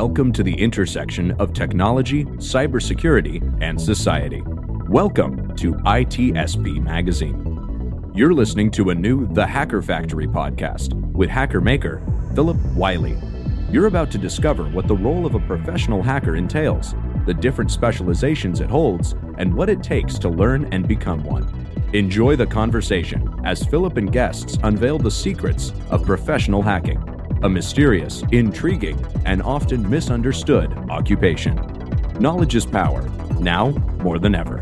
Welcome to the intersection of technology, cybersecurity, and society. Welcome to ITSP Magazine. You're listening to a new The Hacker Factory podcast with hacker maker Phillip Wylie. You're about to discover what the role of a professional hacker entails, the different specializations it holds, and what it takes to learn and become one. Enjoy the conversation as Phillip and guests unveil the secrets of professional hacking, a mysterious, intriguing, and often misunderstood occupation. Knowledge is power, now more than ever.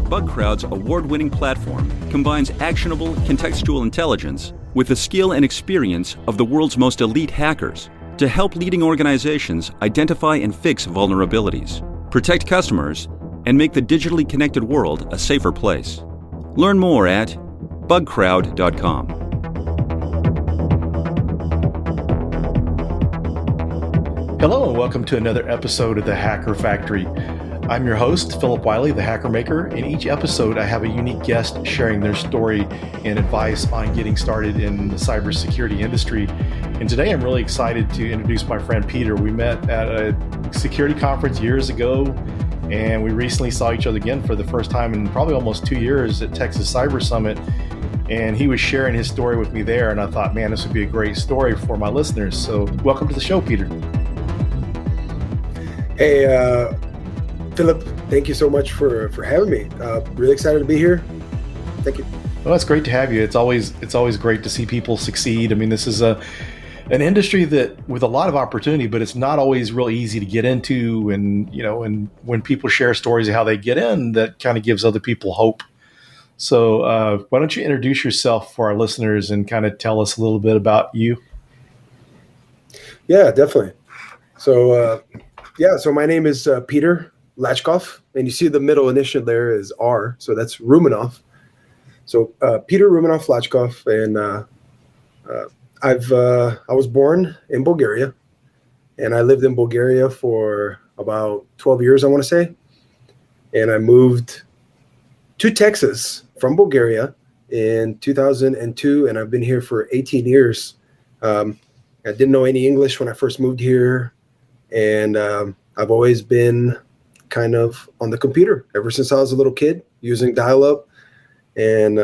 BugCrowd's award-winning platform combines actionable contextual intelligence with the skill and experience of the world's most elite hackers to help leading organizations identify and fix vulnerabilities, protect customers, and make the digitally connected world a safer place. Learn more at bugcrowd.com. Hello and welcome to another episode of The Hacker Factory. I'm your host, Phillip Wylie, the Hacker Maker. In each episode, I have a unique guest sharing their story and advice on getting started in the cybersecurity industry. And today I'm really excited to introduce my friend Peter. We met at a security conference years ago, and we recently saw each other again for the first time in probably almost 2 years at Texas Cyber Summit. And he was sharing his story with me there, and I thought, man, this would be a great story for my listeners. So welcome to the show, Peter. Hey, Phillip, thank you so much for having me. Really excited to be here. Thank you. Well, it's great to have you. It's always great to see people succeed. I mean, this is an industry that with a lot of opportunity, but it's not always real easy to get into. And and when people share stories of how they get in, that kind of gives other people hope. So why don't you introduce yourself for our listeners and kind of tell us a little bit about you? Yeah, definitely. So my name is Petar Lachkov, and you see the middle initial there is R, so that's Rumenov. So Petar Rumenov Lachkov, and I was born in Bulgaria, and I lived in Bulgaria for about 12 years, I want to say, and I moved to Texas from Bulgaria in 2002, and I've been here for 18 years. I didn't know any English when I first moved here, and I've always been kind of on the computer ever since I was a little kid, using dial-up, and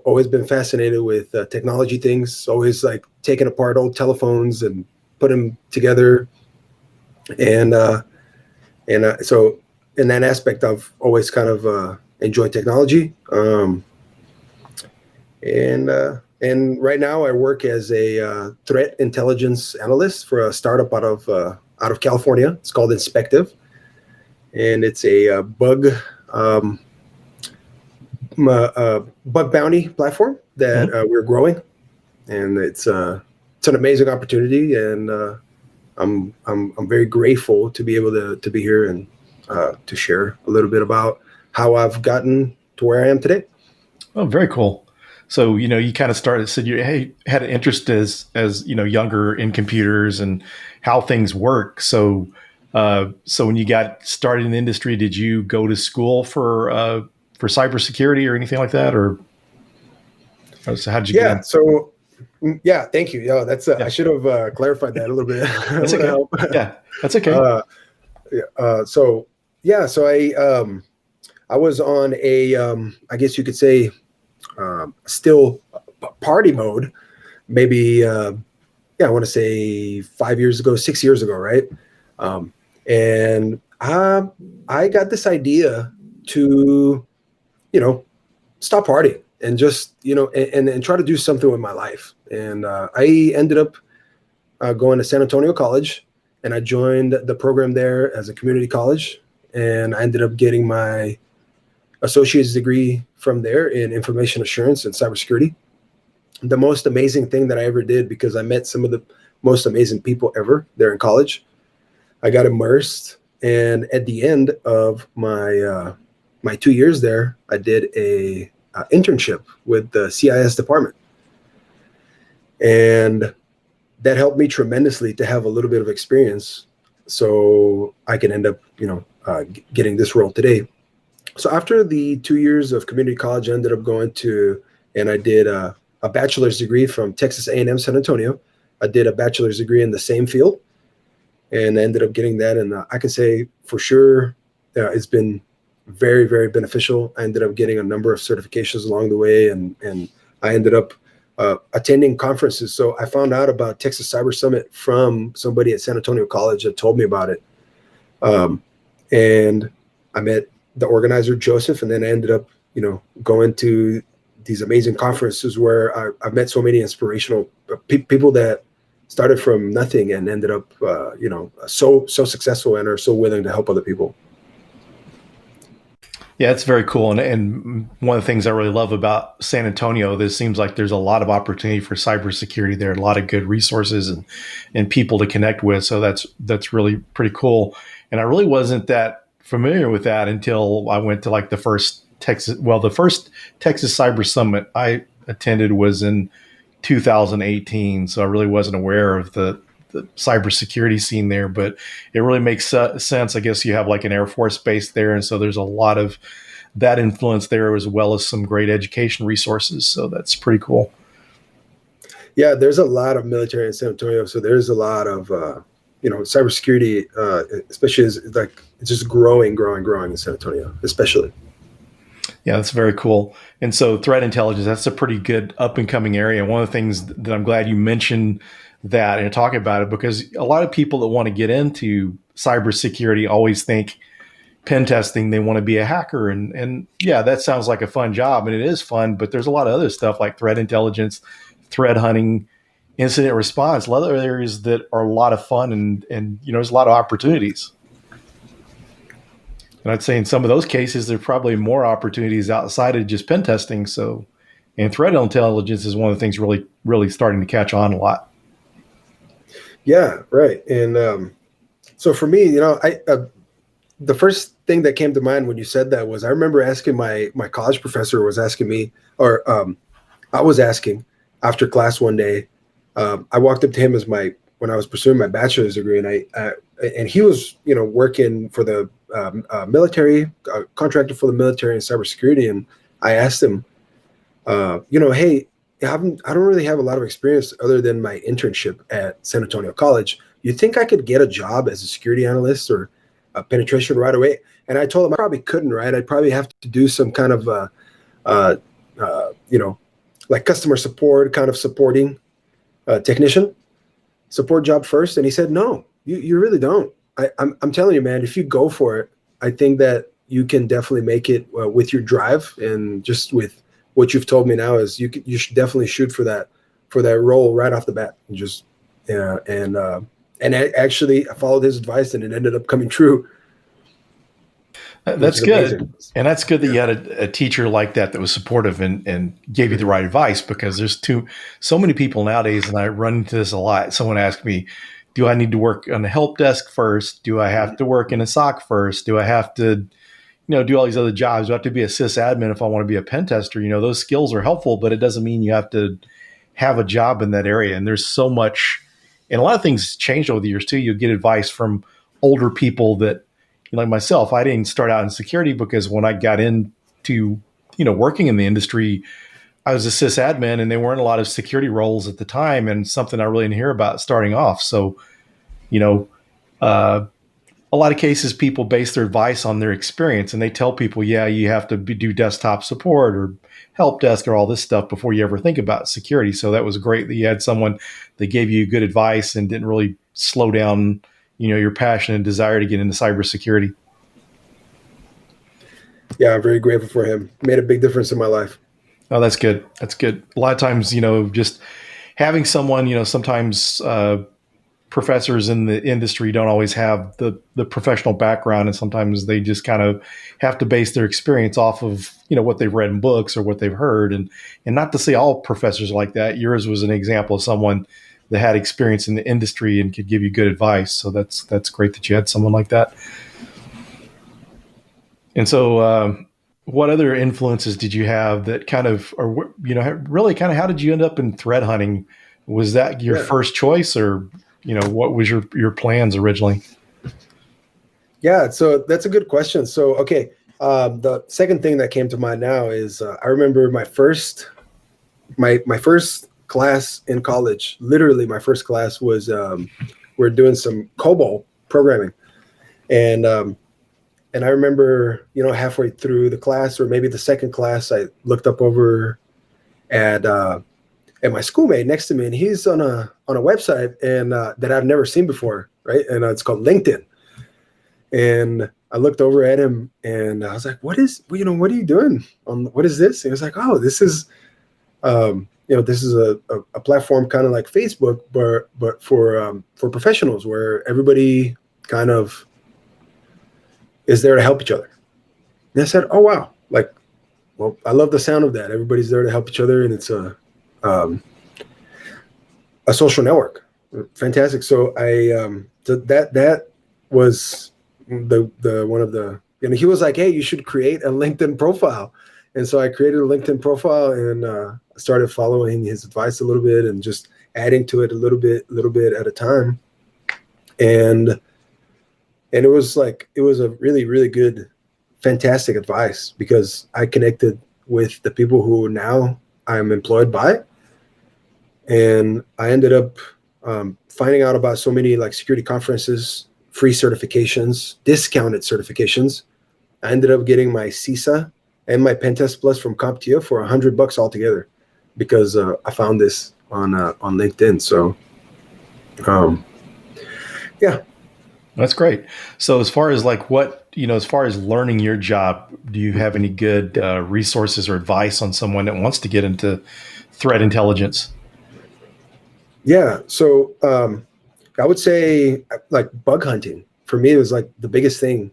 always been fascinated with technology things, always like taking apart old telephones and put them together. And so in that aspect, I've always kind of enjoyed technology. And right now I work as a threat intelligence analyst for a startup out of California. It's called Inspective, and it's a bug bounty platform that we're growing, and it's an amazing opportunity, and I'm very grateful to be able to be here and to share a little bit about how I've gotten to where I am today. Oh, very cool. So, you kind of said you had an interest as younger in computers and how things work. So when you got started in the industry, did you go to school for cybersecurity or anything like that? Or so how did you get in? So, thank you. Yeah, I should have clarified that a little bit. That's okay. Yeah, that's okay. So I was on a, I guess you could say, still party mode, maybe, I want to say 6 years ago, right? And I got this idea to, stop partying and just, and try to do something with my life. And I ended up going to San Antonio College, and I joined the program there as a community college, and I ended up getting my associate's degree from there in information assurance and cybersecurity. The most amazing thing that I ever did, because I met some of the most amazing people ever there in college. I got immersed, and at the end of my 2 years there, I did a internship with the CIS department, and that helped me tremendously to have a little bit of experience, so I can end up, getting this role today. So after the 2 years of community college, I ended up going and I did a bachelor's degree from Texas A&M San Antonio. I did a bachelor's degree in the same field, and I ended up getting that. And I can say for sure, it's been very, very beneficial. I ended up getting a number of certifications along the way, and I ended up attending conferences. So I found out about Texas Cyber Summit from somebody at San Antonio College that told me about it. And I met the organizer, Joseph, and then I ended up, going to these amazing conferences where I've met so many inspirational people that started from nothing and ended up, so successful and are so willing to help other people. Yeah, it's very cool. And one of the things I really love about San Antonio, this seems like there's a lot of opportunity for cybersecurity there, a lot of good resources and people to connect with. So that's really pretty cool. And I really wasn't that familiar with that until I went to like the first Texas Cyber Summit I attended was in 2018. So I really wasn't aware of the cybersecurity scene there, but it really makes sense. I guess you have like an Air Force base there. And so there's a lot of that influence there, as well as some great education resources. So that's pretty cool. Yeah, there's a lot of military in San Antonio. So there's a lot of, cybersecurity, especially is like it's just growing in San Antonio, especially. Yeah, that's very cool. And so threat intelligence, that's a pretty good up and coming area. One of the things that I'm glad you mentioned that and talk about it, because a lot of people that want to get into cybersecurity always think pen testing, they want to be a hacker. And yeah, that sounds like a fun job, and it is fun, but there's a lot of other stuff like threat intelligence, threat hunting, incident response, a lot of other areas that are a lot of fun and there's a lot of opportunities. And I'd say in some of those cases, there's probably more opportunities outside of just pen testing. So, and threat intelligence is one of the things really, really starting to catch on a lot. Yeah, right. And so for me, the first thing that came to mind when you said that was I remember asking my college professor was asking me, or I was asking after class one day. I walked up to him when I was pursuing my bachelor's degree, and he was working for the military, contractor for the military in cybersecurity, and I asked him, hey. I don't really have a lot of experience other than my internship at San Antonio College. You think I could get a job as a security analyst or a penetration right away? And I told him I probably couldn't, right? I'd probably have to do some kind of, like customer support, kind of supporting technician support job first. And he said, no, you really don't. I'm telling you, man, if you go for it, I think that you can definitely make it with your drive and just with what you've told me now is you should definitely shoot for that role right off the bat. And just and actually I followed his advice and it ended up coming true. That's good. Amazing. And that's good that you had a teacher like that was supportive and gave you the right advice, because there's so many people nowadays, and I run into this a lot. Someone asked me, do I need to work on the help desk first? Do I have to work in a SOC first? Do I have to do all these other jobs? Do I have to be a sysadmin if I want to be a pen tester? Those skills are helpful, but it doesn't mean you have to have a job in that area. And there's so much, and a lot of things changed over the years too. You get advice from older people that, like myself, I didn't start out in security because when I got into, working in the industry, I was a sysadmin and there weren't a lot of security roles at the time, and something I really didn't hear about starting off. So, a lot of cases people base their advice on their experience, and they tell people, yeah, you have to do desktop support or help desk or all this stuff before you ever think about security. So that was great that you had someone that gave you good advice and didn't really slow down, your passion and desire to get into cybersecurity. Yeah, I'm very grateful for him. Made a big difference in my life. Oh, that's good. That's good. A lot of times, just having someone, sometimes professors in the industry don't always have the professional background, and sometimes they just kind of have to base their experience off of what they've read in books or what they've heard, and not to say all professors are like that. Yours was an example of someone that had experience in the industry and could give you good advice. So that's great that you had someone like that. And so what other influences did you have that kind of, or really kind of, how did you end up in threat hunting? Was that your first choice, or what was your plans originally? Yeah, so that's a good question. So, okay, the second thing that came to mind now is I remember my first class in college, literally my first class was we're doing some COBOL programming, and I remember, halfway through the class, or maybe the second class, I looked up over at my schoolmate next to me, and he's on a website and that I've never seen before, right? And it's called LinkedIn. And I looked over at him and I was like, what are you doing what is this? And he was like, oh, this is this is a platform kind of like Facebook, but for professionals, where everybody kind of is there to help each other. And I said, oh, wow. Like, well, I love the sound of that. Everybody's there to help each other. And it's a social network. Fantastic. So that was the one of the, he was like, hey, you should create a LinkedIn profile. And so I created a LinkedIn profile and started following his advice a little bit and just adding to it a little bit at a time. And it was a really, really good, fantastic advice, because I connected with the people who now I'm employed by. And I ended up finding out about so many like security conferences, free certifications, discounted certifications. I ended up getting my CISA and my Pentest Plus from CompTIA for $100 altogether, because I found this on LinkedIn. So, yeah. That's great. So as far as as far as learning your job, do you have any good resources or advice on someone that wants to get into threat intelligence? Yeah. So I would say like bug hunting for me was like the biggest thing,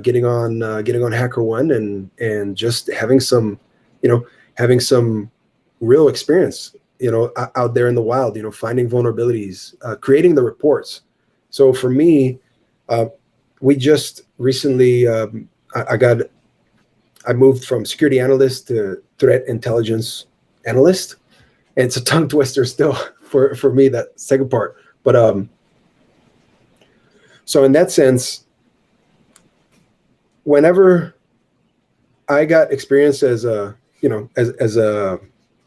getting on HackerOne and just having some real experience, out there in the wild, finding vulnerabilities, creating the reports. So for me, we just recently, I moved from security analyst to threat intelligence analyst. And it's a tongue twister still for me, that second part. But so in that sense, whenever I got experience as a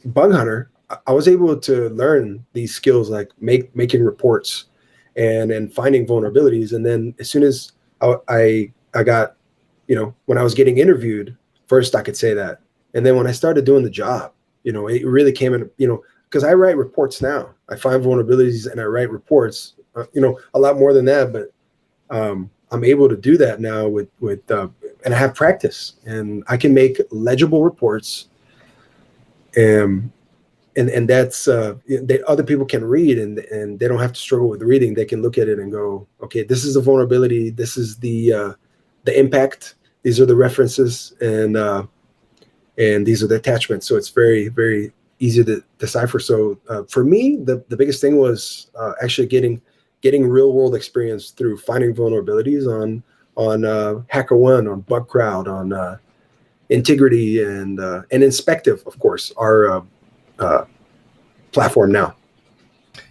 bug hunter, I was able to learn these skills, like making reports and finding vulnerabilities. And then as soon as I got, when I was getting interviewed, first I could say that. And then when I started doing the job, it really came in, because I write reports now. I find vulnerabilities and I write reports, a lot more than that, but I'm able to do that now with and I have practice, and I can make legible reports, and that's that other people can read, and they don't have to struggle with reading. They can look at it and go, okay, this is the vulnerability, this is the impact, these are the references, and these are the attachments. So it's very, very easy to decipher. So for me, the biggest thing was actually getting real world experience through finding vulnerabilities on HackerOne, on BugCrowd, on Integrity, and Inspective, of course, our platform now.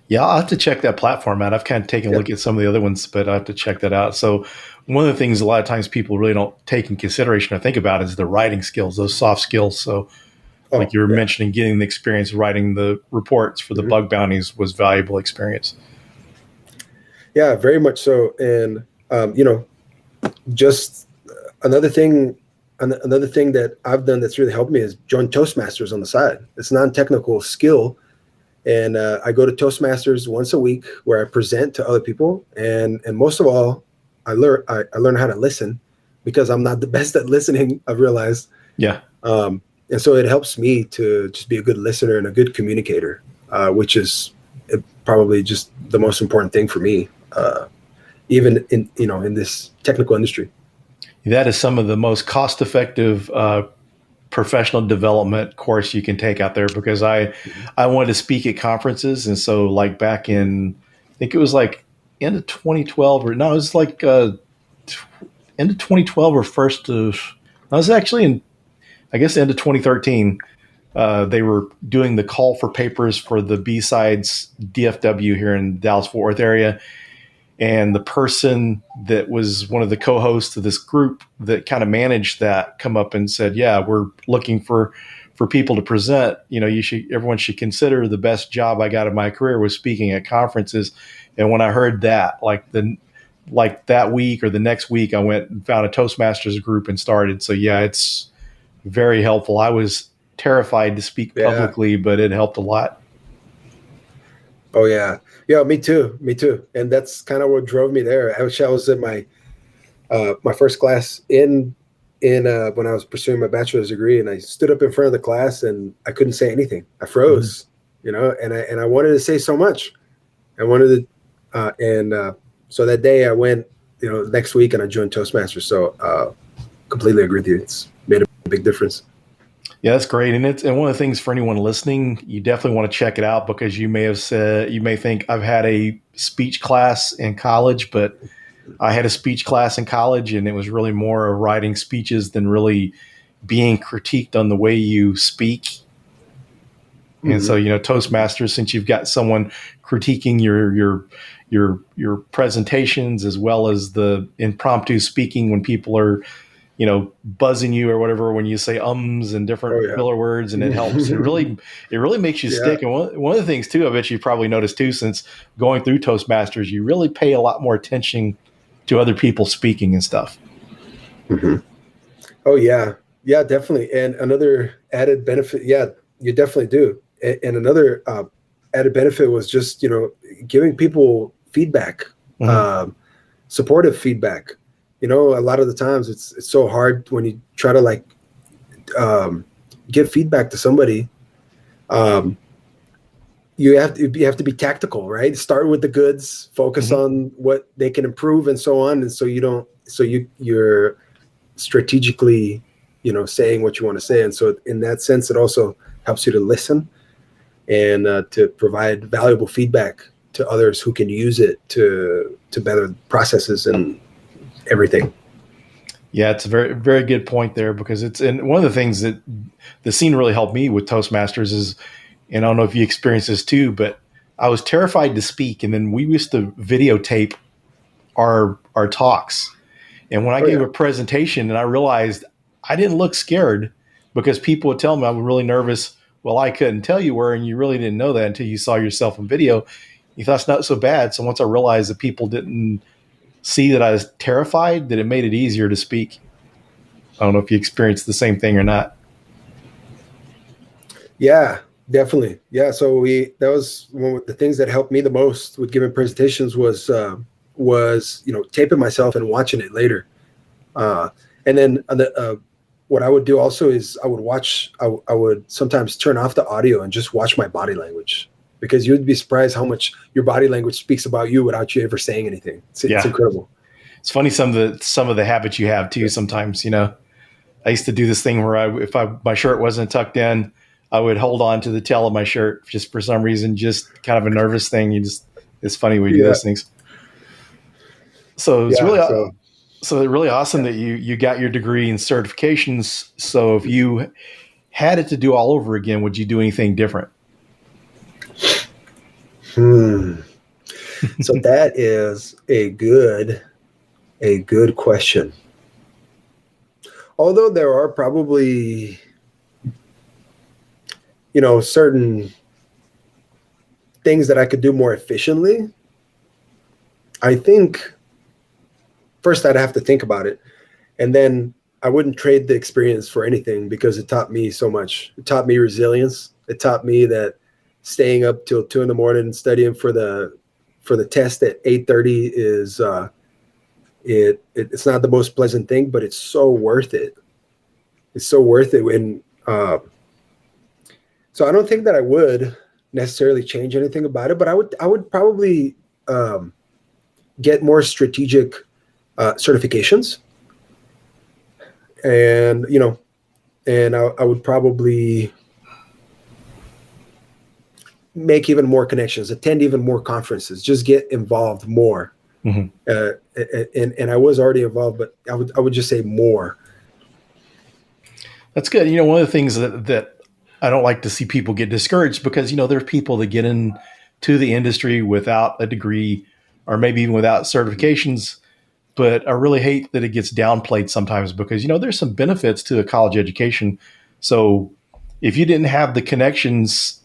Yeah, I'll have to check that platform out. I've kind of taken a look at some of the other ones, but I have to check that out. So one of the things a lot of times people really don't take in consideration or think about is the writing skills, those soft skills. So like you were mentioning, getting the experience writing the reports for the bug bounties was valuable experience. Yeah, very much so. And, just another thing that I've done that's really helped me is join Toastmasters on the side. It's non-technical skill. And I go to Toastmasters once a week, where I present to other people. And most of all, I learn how to listen, because I'm not the best at listening, I've realized. Yeah. And so it helps me to just be a good listener and a good communicator, which is probably just the most important thing for me, even in this technical industry. That is some of the most cost-effective professional development course you can take out there, because I wanted to speak at conferences. And so like back in, I think it was like end of 2012 or no, it was like end of 2012 or first of, I was actually in, I guess, end of 2013. They were doing the call for papers for the B-Sides DFW here in Dallas-Fort Worth area. And the person that was one of the co-hosts of this group that kind of managed that come up and said, yeah, we're looking for for people to present, everyone should consider the best job I got in my career was speaking at conferences. And when I heard that, like that week or the next week, I went and found a Toastmasters group and started. So yeah, it's very helpful. I was terrified to speak publicly, but it helped a lot. Oh yeah. Yeah, me too. And that's kind of what drove me there. I was in my first class in when I was pursuing my bachelor's degree, and I stood up in front of the class and I couldn't say anything. I froze, and I wanted to say so much. I wanted to, so that day I went, next week, and I joined Toastmasters. So completely agree with you. It's made a big difference. Yeah, that's great. And one of the things for anyone listening, you definitely want to check it out, because you may think I've had a speech class in college, but I had a speech class in college, and it was really more of writing speeches than really being critiqued on the way you speak. Mm-hmm. And so, Toastmasters, since you've got someone critiquing your presentations, as well as the impromptu speaking when people are, buzzing you or whatever, when you say ums and different filler words, and it helps. It really makes you stick. And one of the things too, I bet you probably noticed too, since going through Toastmasters, you really pay a lot more attention to other people speaking and stuff. Mm-hmm. Oh yeah. Yeah, definitely. And another added benefit. Yeah, you definitely do. And another added benefit was just, giving people feedback, supportive feedback. A lot of the times it's so hard when you try to give feedback to somebody. You have to be tactical, right? Start with the goods, focus on what they can improve, and so on. And so you're strategically, saying what you want to say. And so in that sense, it also helps you to listen and to provide valuable feedback to others who can use it to better processes and everything. Yeah, it's a very, very good point there, because and one of the things that the scene really helped me with Toastmasters is, and I don't know if you experienced this too, but I was terrified to speak. And then we used to videotape our talks. And when I gave a presentation and I realized I didn't look scared, because people would tell me I'm really nervous. Well, I couldn't tell you were, and you really didn't know that until you saw yourself in video. You thought it's not so bad. So once I realized that people didn't see that I was terrified, that it made it easier to speak. I don't know if you experienced the same thing or not. Yeah, definitely. Yeah. So that was one of the things that helped me the most with giving presentations was taping myself and watching it later. And then what I would do also is I would sometimes turn off the audio and just watch my body language, because you'd be surprised how much your body language speaks about you without you ever saying anything. It's incredible. It's funny, some of the habits you have too. Sometimes, I used to do this thing where if my shirt wasn't tucked in, I would hold on to the tail of my shirt just for some reason, just kind of a nervous thing. It's funny when you do those things. So it's really awesome that you got your degree and certifications. So if you had it to do all over again, would you do anything different? So that is a good question. Although there are probably, certain things that I could do more efficiently, I think first I'd have to think about it. And then I wouldn't trade the experience for anything, because it taught me so much. It taught me resilience. It taught me that staying up till 2 a.m. and studying for the test at 8:30 is it's not the most pleasant thing, but it's so worth it. It's so worth it. So I don't think that I would necessarily change anything about it, but I would probably get more strategic certifications, and I would probably make even more connections, attend even more conferences, just get involved more. Mm-hmm. And I was already involved, but I would just say more. That's good. One of the things that I don't like to see people get discouraged, because, there's people that get into the industry without a degree, or maybe even without certifications. But I really hate that it gets downplayed sometimes, because, there's some benefits to a college education. So, if you didn't have the connections,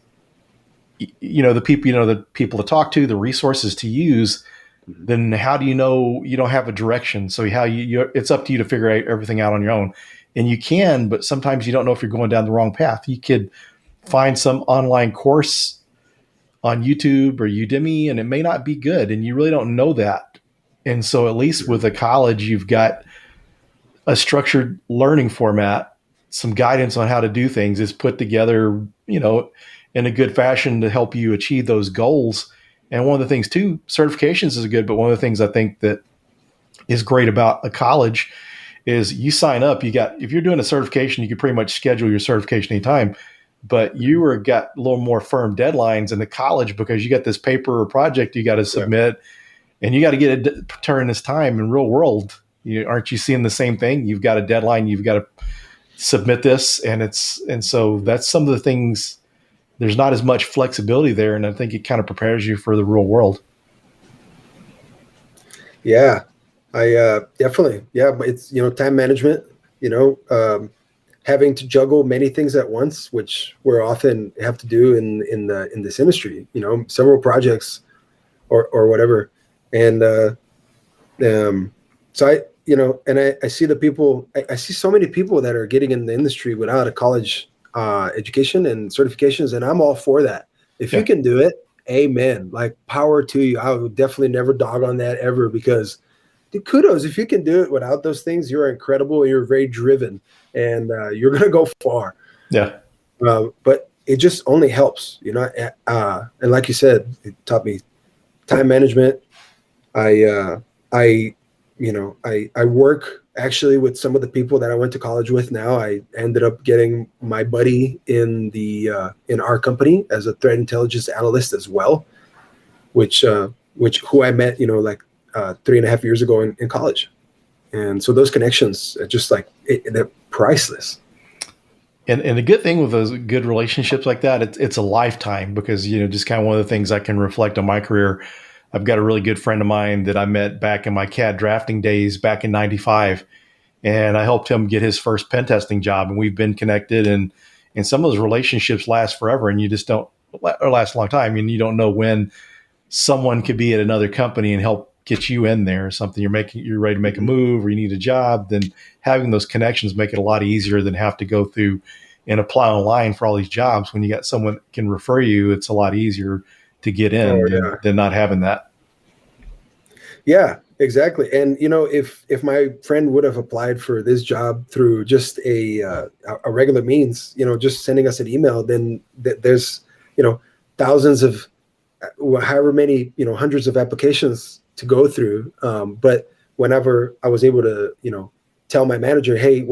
the people to talk to, the resources to use, then how do you know you don't have a direction? So it's up to you to figure everything out on your own. And you can, but sometimes you don't know if you're going down the wrong path. You could find some online course on YouTube or Udemy, and it may not be good, and you really don't know that. And so at least with a college, you've got a structured learning format, some guidance on how to do things is put together, in a good fashion to help you achieve those goals. And one of the things too, certifications is good, but one of the things I think that is great about a college is you sign up, if you're doing a certification, you can pretty much schedule your certification anytime, but you got a little more firm deadlines in the college because you got this paper or project you got to submit, and you got to get it during this time. In real world, aren't you seeing the same thing? You've got a deadline, you've got to submit this, and so that's some of the things. There's not as much flexibility there, and I think it kind of prepares you for the real world. Yeah, I definitely. Yeah, but it's time management. Having to juggle many things at once, which we're often have to do in this industry. Several projects or whatever, and so I see the people. I see so many people that are getting in the industry without a college education and certifications, and I'm all for that. If you can do it, amen. Like, power to you. I would definitely never dog on that ever, because kudos. If you can do it without those things, you're incredible. You're very driven, and you're gonna go far. Yeah. But it just only helps, and like you said, it taught me time management. I work actually with some of the people that I went to college with. Now I ended up getting my buddy in our company as a threat intelligence analyst as well, who I met, 3.5 years ago in college. And so those connections are just they're priceless. And the good thing with those good relationships like that, it's a lifetime, because, just kind of one of the things I can reflect on my career. I've got a really good friend of mine that I met back in my CAD drafting days back in 95. And I helped him get his first pen testing job. And we've been connected, and some of those relationships last forever, and you just don't, or last a long time. And you don't know when someone could be at another company and help get you in there or something. You're ready to make a move, or you need a job. Then having those connections make it a lot easier than have to go through and apply online for all these jobs. When you got someone that can refer you, it's a lot easier to get in than not having that. Yeah, exactly. And if my friend would have applied for this job through just a regular means, just sending us an email, then there's thousands of however many hundreds of applications to go through. But whenever I was able to tell my manager, hey,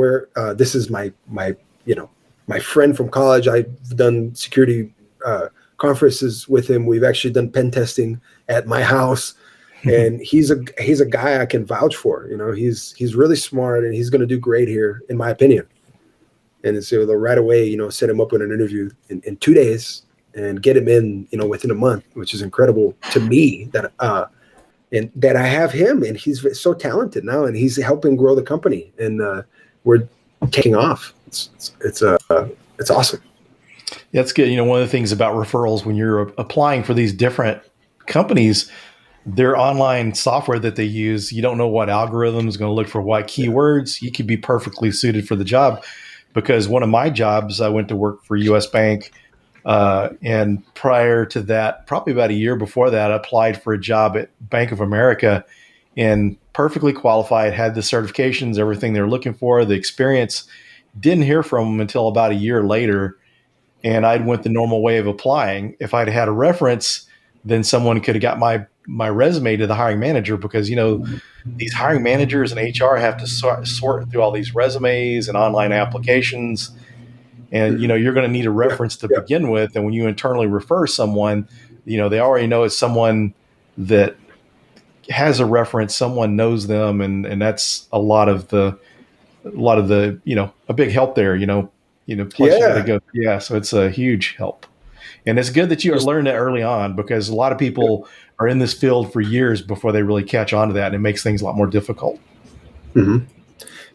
this is my friend from college. I've done security conferences with him. We've actually done pen testing at my house, and he's a guy I can vouch for. He's really smart, and he's going to do great here, in my opinion. And so right away, set him up with an interview in 2 days and get him in, within a month, which is incredible to me that I have him, and he's so talented now, and he's helping grow the company, and we're taking off. It's awesome. That's good. One of the things about referrals, when you're applying for these different companies, their online software that they use, you don't know what algorithm is going to look for what keywords. You could be perfectly suited for the job, because one of my jobs, I went to work for US Bank. And prior to that, probably about a year before that, I applied for a job at Bank of America, and perfectly qualified, had the certifications, everything they're looking for, the experience. Didn't hear from them until about a year later. And I'd went the normal way of applying. If I'd had a reference, then someone could have got my resume to the hiring manager, because, these hiring managers and HR have to sort through all these resumes and online applications. And, you're going to need a reference to begin with. And when you internally refer someone, they already know it's someone that has a reference, someone knows them. And that's a lot of the, a big help there, plus you got to go. Yeah. So it's a huge help. And it's good that you learned that early on, because a lot of people are in this field for years before they really catch on to that. And it makes things a lot more difficult. Mm-hmm.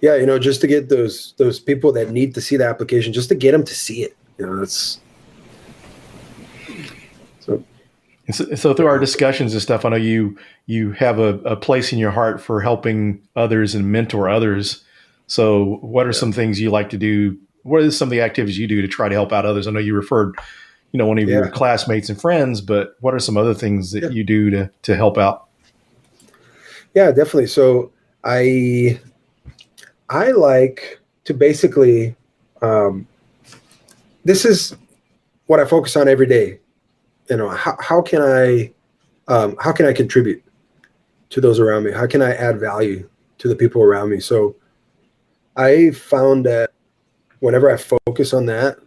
Yeah, just to get those people that need to see the application, just to get them to see it, That's so. And so through our discussions and stuff, I know you have a place in your heart for helping others and mentor others. So what are some things you like to do? What are some of the activities you do to try to help out others? I know you referred, one of your classmates and friends, but what are some other things that you do to help out? Yeah, definitely. So I like to basically, this is what I focus on every day. How can I contribute to those around me? How can I add value to the people around me? So I found that whenever I focus on that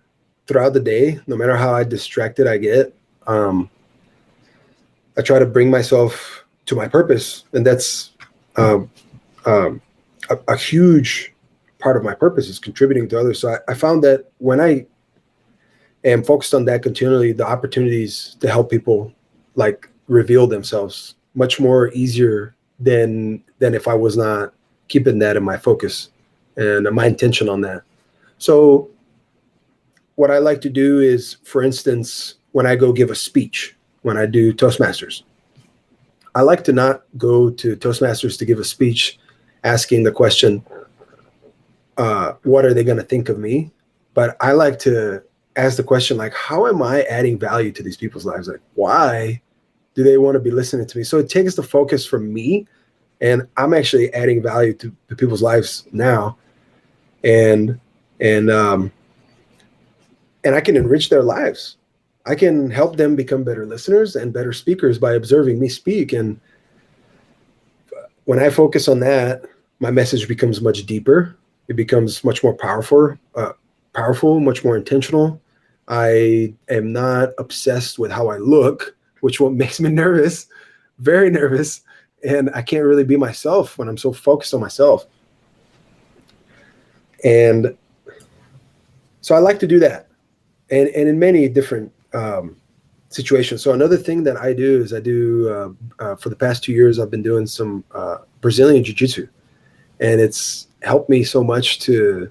throughout the day, no matter how distracted I get, I try to bring myself to my purpose. And that's a huge part of my purpose is contributing to others. So I found that when I am focused on that continually, the opportunities to help people reveal themselves much more easier than if I was not keeping that in my focus and my intention on that. So what I like to do is, for instance, when I go give a speech, when I do Toastmasters, I like to not go to Toastmasters to give a speech asking the question, what are they going to think of me? But I like to ask the question, how am I adding value to these people's lives? Why do they want to be listening to me? So it takes the focus from me, and I'm actually adding value to people's lives now. And I can enrich their lives. I can help them become better listeners and better speakers by observing me speak. And when I focus on that, my message becomes much deeper. It becomes much more powerful, much more intentional. I am not obsessed with how I look, which what makes me nervous, very nervous. And I can't really be myself when I'm so focused on myself. And so I like to do that. And in many different situations. So another thing that I do is for the past 2 years, I've been doing some Brazilian Jiu-Jitsu. And it's helped me so much to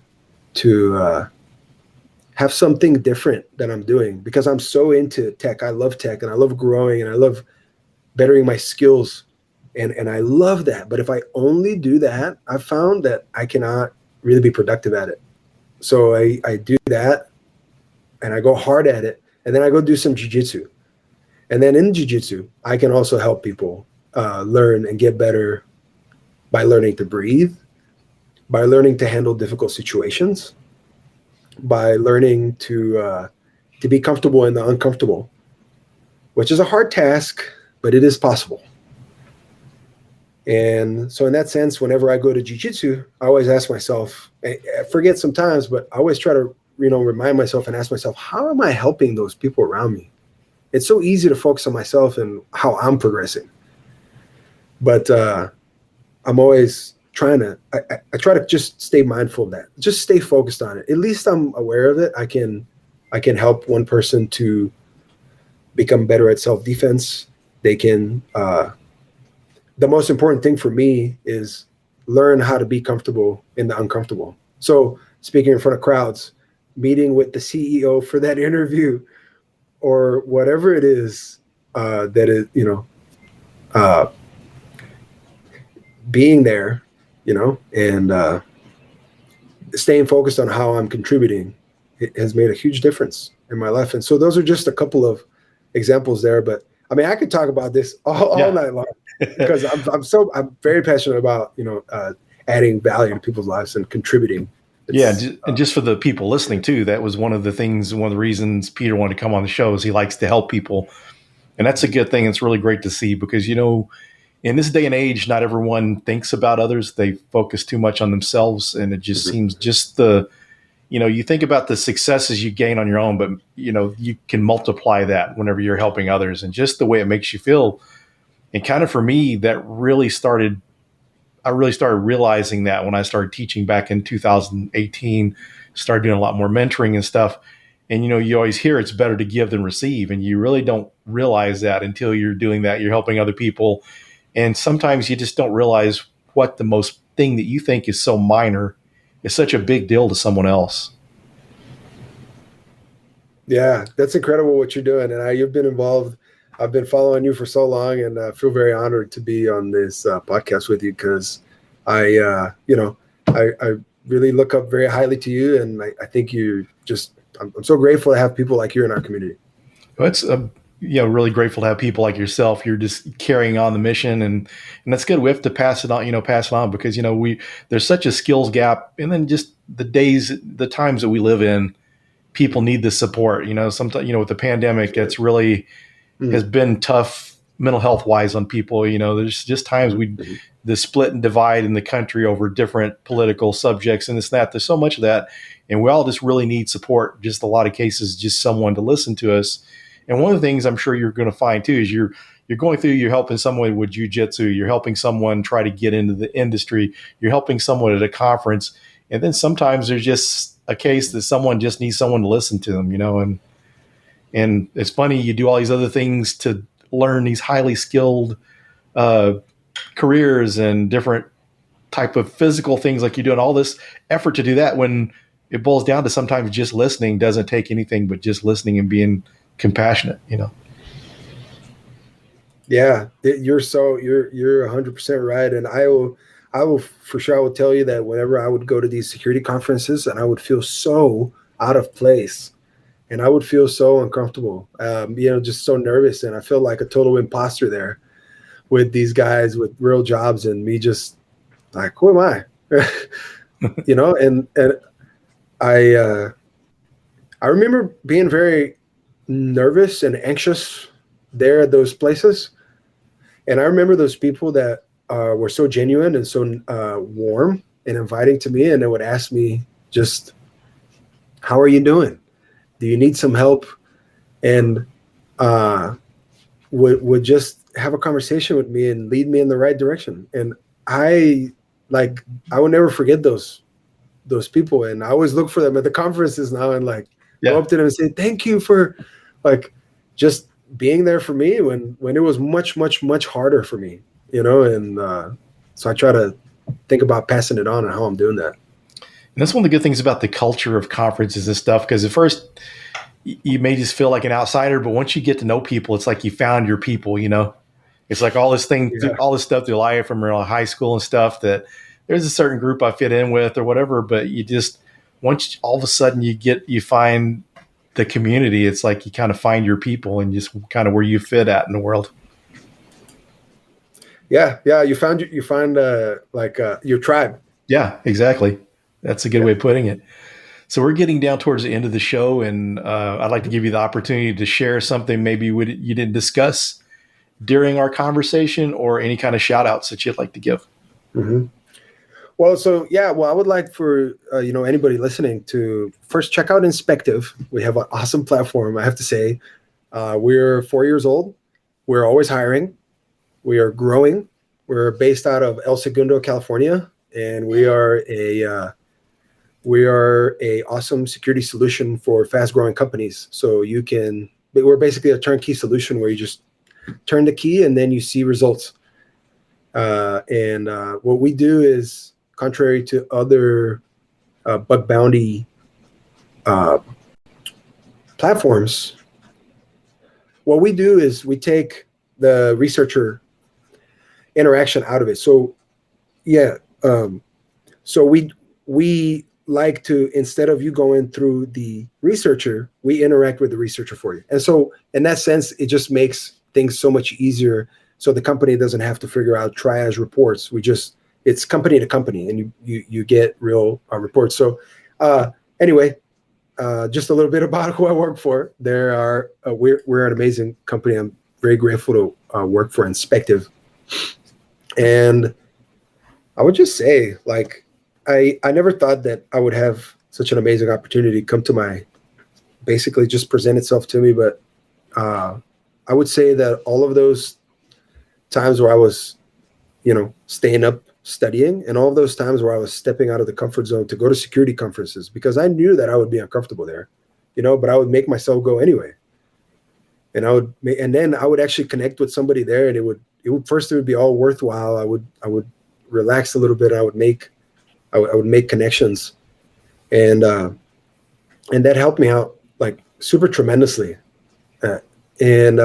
have something different that I'm doing, because I'm so into tech. I love tech and I love growing and I love bettering my skills. And I love that. But if I only do that, I found that I cannot really be productive at it. So I do that and I go hard at it. And then I go do some jiu-jitsu. And then in jiu-jitsu, I can also help people learn and get better by learning to breathe, by learning to handle difficult situations, by learning to be comfortable in the uncomfortable, which is a hard task, but it is possible. And so in that sense, whenever I go to jiu-jitsu, I always ask myself, I forget sometimes, but I always try to, remind myself and ask myself, how am I helping those people around me? It's so easy to focus on myself and how I'm progressing. But I'm always trying to, I try to just stay mindful of that. Just stay focused on it. At least I'm aware of it. I can help one person to become better at self-defense. They can, the most important thing for me is learn how to be comfortable in the uncomfortable. So speaking in front of crowds, meeting with the CEO for that interview, or whatever it is, that is, being there, and staying focused on how I'm contributing, it has made a huge difference in my life. And so those are just a couple of examples there. But I mean, I could talk about this all night long, because I'm very passionate about, adding value to people's lives and contributing. And just for the people listening too, that was one of the reasons Peter wanted to come on the show, is he likes to help people. And that's a good thing. It's really great to see, because, in this day and age, not everyone thinks about others. They focus too much on themselves. And it just seems you think about the successes you gain on your own, but, you can multiply that whenever you're helping others, and just the way it makes you feel. And kind of for me, I really started realizing that when I started teaching back in 2018, started doing a lot more mentoring and stuff. And, you always hear it's better to give than receive. And you really don't realize that until you're doing that. You're helping other people. And sometimes you just don't realize what the most thing that you think is so minor is such a big deal to someone else. Yeah, that's incredible what you're doing, and you've been involved. I've been following you for so long, and I feel very honored to be on this podcast with you because I really look up very highly to you, and I think you just. I'm so grateful to have people like you in our community. Well, it's really grateful to have people like yourself. You're just carrying on the mission, and that's good. We have to pass it on because there's such a skills gap, and then just the times that we live in, people need the support. Sometimes with the pandemic, it's really has been tough mental health wise on people. There's just times the split and divide in the country over different political subjects and this and that. There's so much of that, and we all just really need support. Just a lot of cases, just someone to listen to us. And one of the things I'm sure you're going to find too is you're going through, you're helping someone with jujitsu, you're helping someone try to get into the industry, you're helping someone at a conference, and then sometimes there's just a case that someone just needs someone to listen to them, and it's funny, you do all these other things to learn these highly skilled careers and different type of physical things, like you're doing all this effort to do that when it boils down to sometimes just listening doesn't take anything but just listening and being compassionate. Yeah, you're 100% right, and I will for sure. I will tell you that whenever I would go to these security conferences, and I would feel so out of place, and I would feel so uncomfortable, just so nervous, and I feel like a total imposter there with these guys with real jobs, and me just like, who am I? And I remember being very nervous and anxious there at those places. And I remember those people that were so genuine and so warm and inviting to me. And they would ask me just, how are you doing? Do you need some help? And would just have a conversation with me and lead me in the right direction. And I will never forget those people. And I always look for them at the conferences now and go up to them and say, thank you for just being there for me when it was much, much, much harder for me, and so I try to think about passing it on and how I'm doing that. And that's one of the good things about the culture of conferences and stuff, because at first you may just feel like an outsider, but once you get to know people, it's like you found your people, It's like all this stuff through life from high school and stuff, that there's a certain group I fit in with or whatever, but once all of a sudden you find the community, it's like you kind of find your people and just kind of where you fit at in the world. Yeah. You find your tribe. Yeah, exactly. That's a good way of putting it. So we're getting down towards the end of the show, and I'd like to give you the opportunity to share something maybe you didn't discuss during our conversation, or any kind of shout outs that you'd like to give. Mm-hmm. Well, I would like for anybody listening to first check out Inspective. We have an awesome platform, I have to say. We're 4 years old. We're always hiring. We are growing. We're based out of El Segundo, California, and we are a awesome security solution for fast-growing companies. So we're basically a turnkey solution where you just turn the key and then you see results. And what we do is, contrary to other bug bounty platforms, what we do is we take the researcher interaction out of it. So we like to, instead of you going through the researcher, we interact with the researcher for you. And so in that sense, it just makes things so much easier. So the company doesn't have to figure out triage reports. It's company to company, and you get real reports. So anyway, just a little bit about who I work for. We're an amazing company. I'm very grateful to work for Inspective. And I would just say, I never thought that I would have such an amazing opportunity come to basically just present itself to me. But I would say that all of those times where I was, staying up studying, and all of those times where I was stepping out of the comfort zone to go to security conferences, because I knew that I would be uncomfortable there, but I would make myself go anyway. And then I would actually connect with somebody there, and it would be all worthwhile. I would relax a little bit. I would make connections, and that helped me out super tremendously. And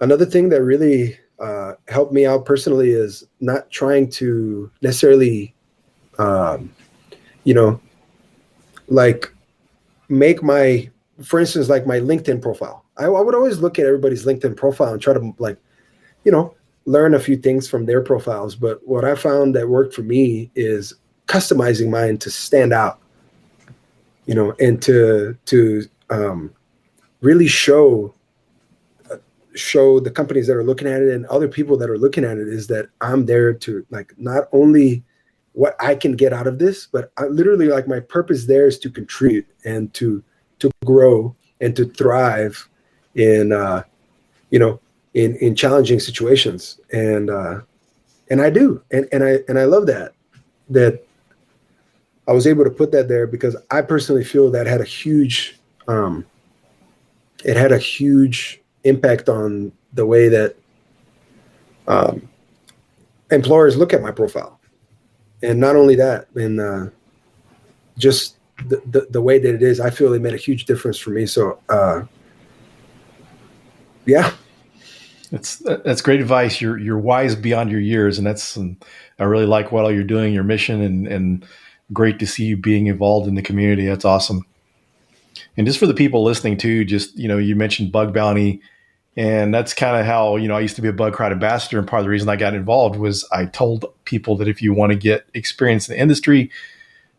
another thing that really helped me out personally is not trying to necessarily, like make for instance, like my LinkedIn profile. I would always look at everybody's LinkedIn profile and try to learn a few things from their profiles. But what I found that worked for me is customizing mine to stand out, and to really show the companies that are looking at it and other people that are looking at it is that I'm there to not only what I can get out of this, but I literally my purpose there is to contribute and to grow and to thrive in in challenging situations. And I do. And I love that I was able to put that there because I personally feel that had a huge impact on the way that employers look at my profile. And not only that, and just the way that it is, I feel it made a huge difference for me. So, yeah. That's great advice. You're wise beyond your years, and I really like what all you're doing, your mission, and great to see you being involved in the community. That's awesome. And just for the people listening too, just you mentioned bug bounty, and that's kind of how I used to be a bug crowd ambassador, and part of the reason I got involved was I told people that if you want to get experience in the industry,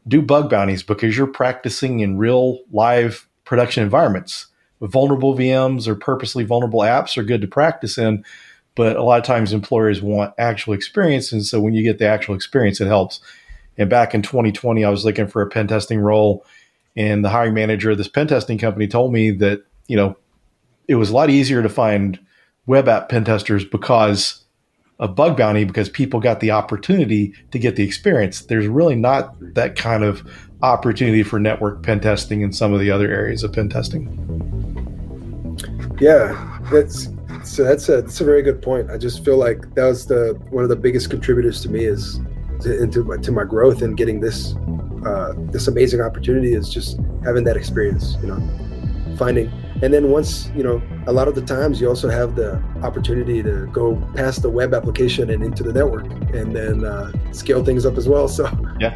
do bug bounties because you're practicing in real live production environments. Vulnerable VMs or purposely vulnerable apps are good to practice in, but a lot of times employers want actual experience. And so when you get the actual experience, it helps. And back in 2020, I was looking for a pen testing role, and the hiring manager of this pen testing company told me that, it was a lot easier to find web app pen testers because of bug bounty, because people got the opportunity to get the experience. There's really not that kind of opportunity for network pen testing and some of the other areas of pen testing. Yeah, that's a very good point. I just feel like that was one of the biggest contributors to me to my growth and getting this amazing opportunity is just having that experience, finding. And then once, a lot of the times you also have the opportunity to go past the web application and into the network and then scale things up as well. So yeah,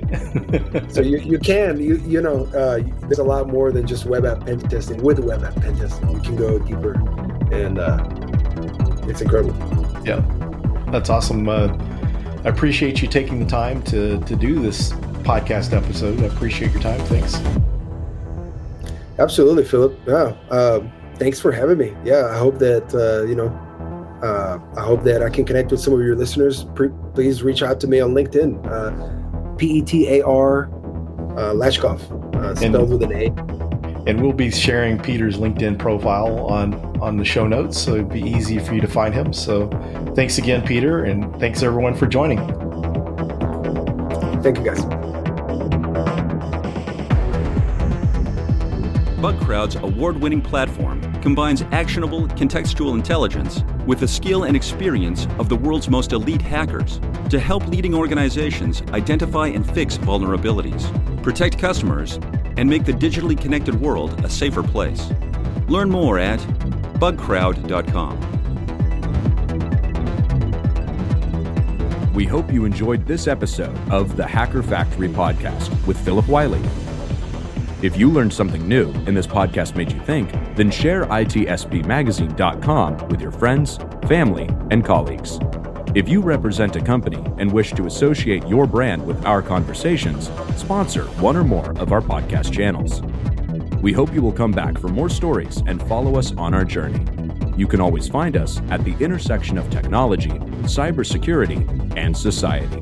so you can, there's a lot more than just web app pen testing. With web app pen testing, you can go deeper, and it's incredible. Yeah, that's awesome. I appreciate you taking the time to do this podcast episode. I appreciate your time. Thanks. Absolutely, Philip. Yeah. Thanks for having me. Yeah. I hope that, I hope that I can connect with some of your listeners. Please reach out to me on LinkedIn, Petar Lachkov, spelled with an A. And we'll be sharing Peter's LinkedIn profile on the show notes, so it'd be easy for you to find him. So thanks again, Peter, and thanks everyone for joining. Thank you, guys. BugCrowd's award-winning platform combines actionable contextual intelligence with the skill and experience of the world's most elite hackers to help leading organizations identify and fix vulnerabilities, protect customers, and make the digitally connected world a safer place. Learn more at bugcrowd.com. We hope you enjoyed this episode of the Hacker Factory podcast with Phillip Wylie. If you learned something new and this podcast made you think, then share itspmagazine.com with your friends, family, and colleagues. If you represent a company and wish to associate your brand with our conversations, sponsor one or more of our podcast channels. We hope you will come back for more stories and follow us on our journey. You can always find us at the intersection of technology, cybersecurity, and society.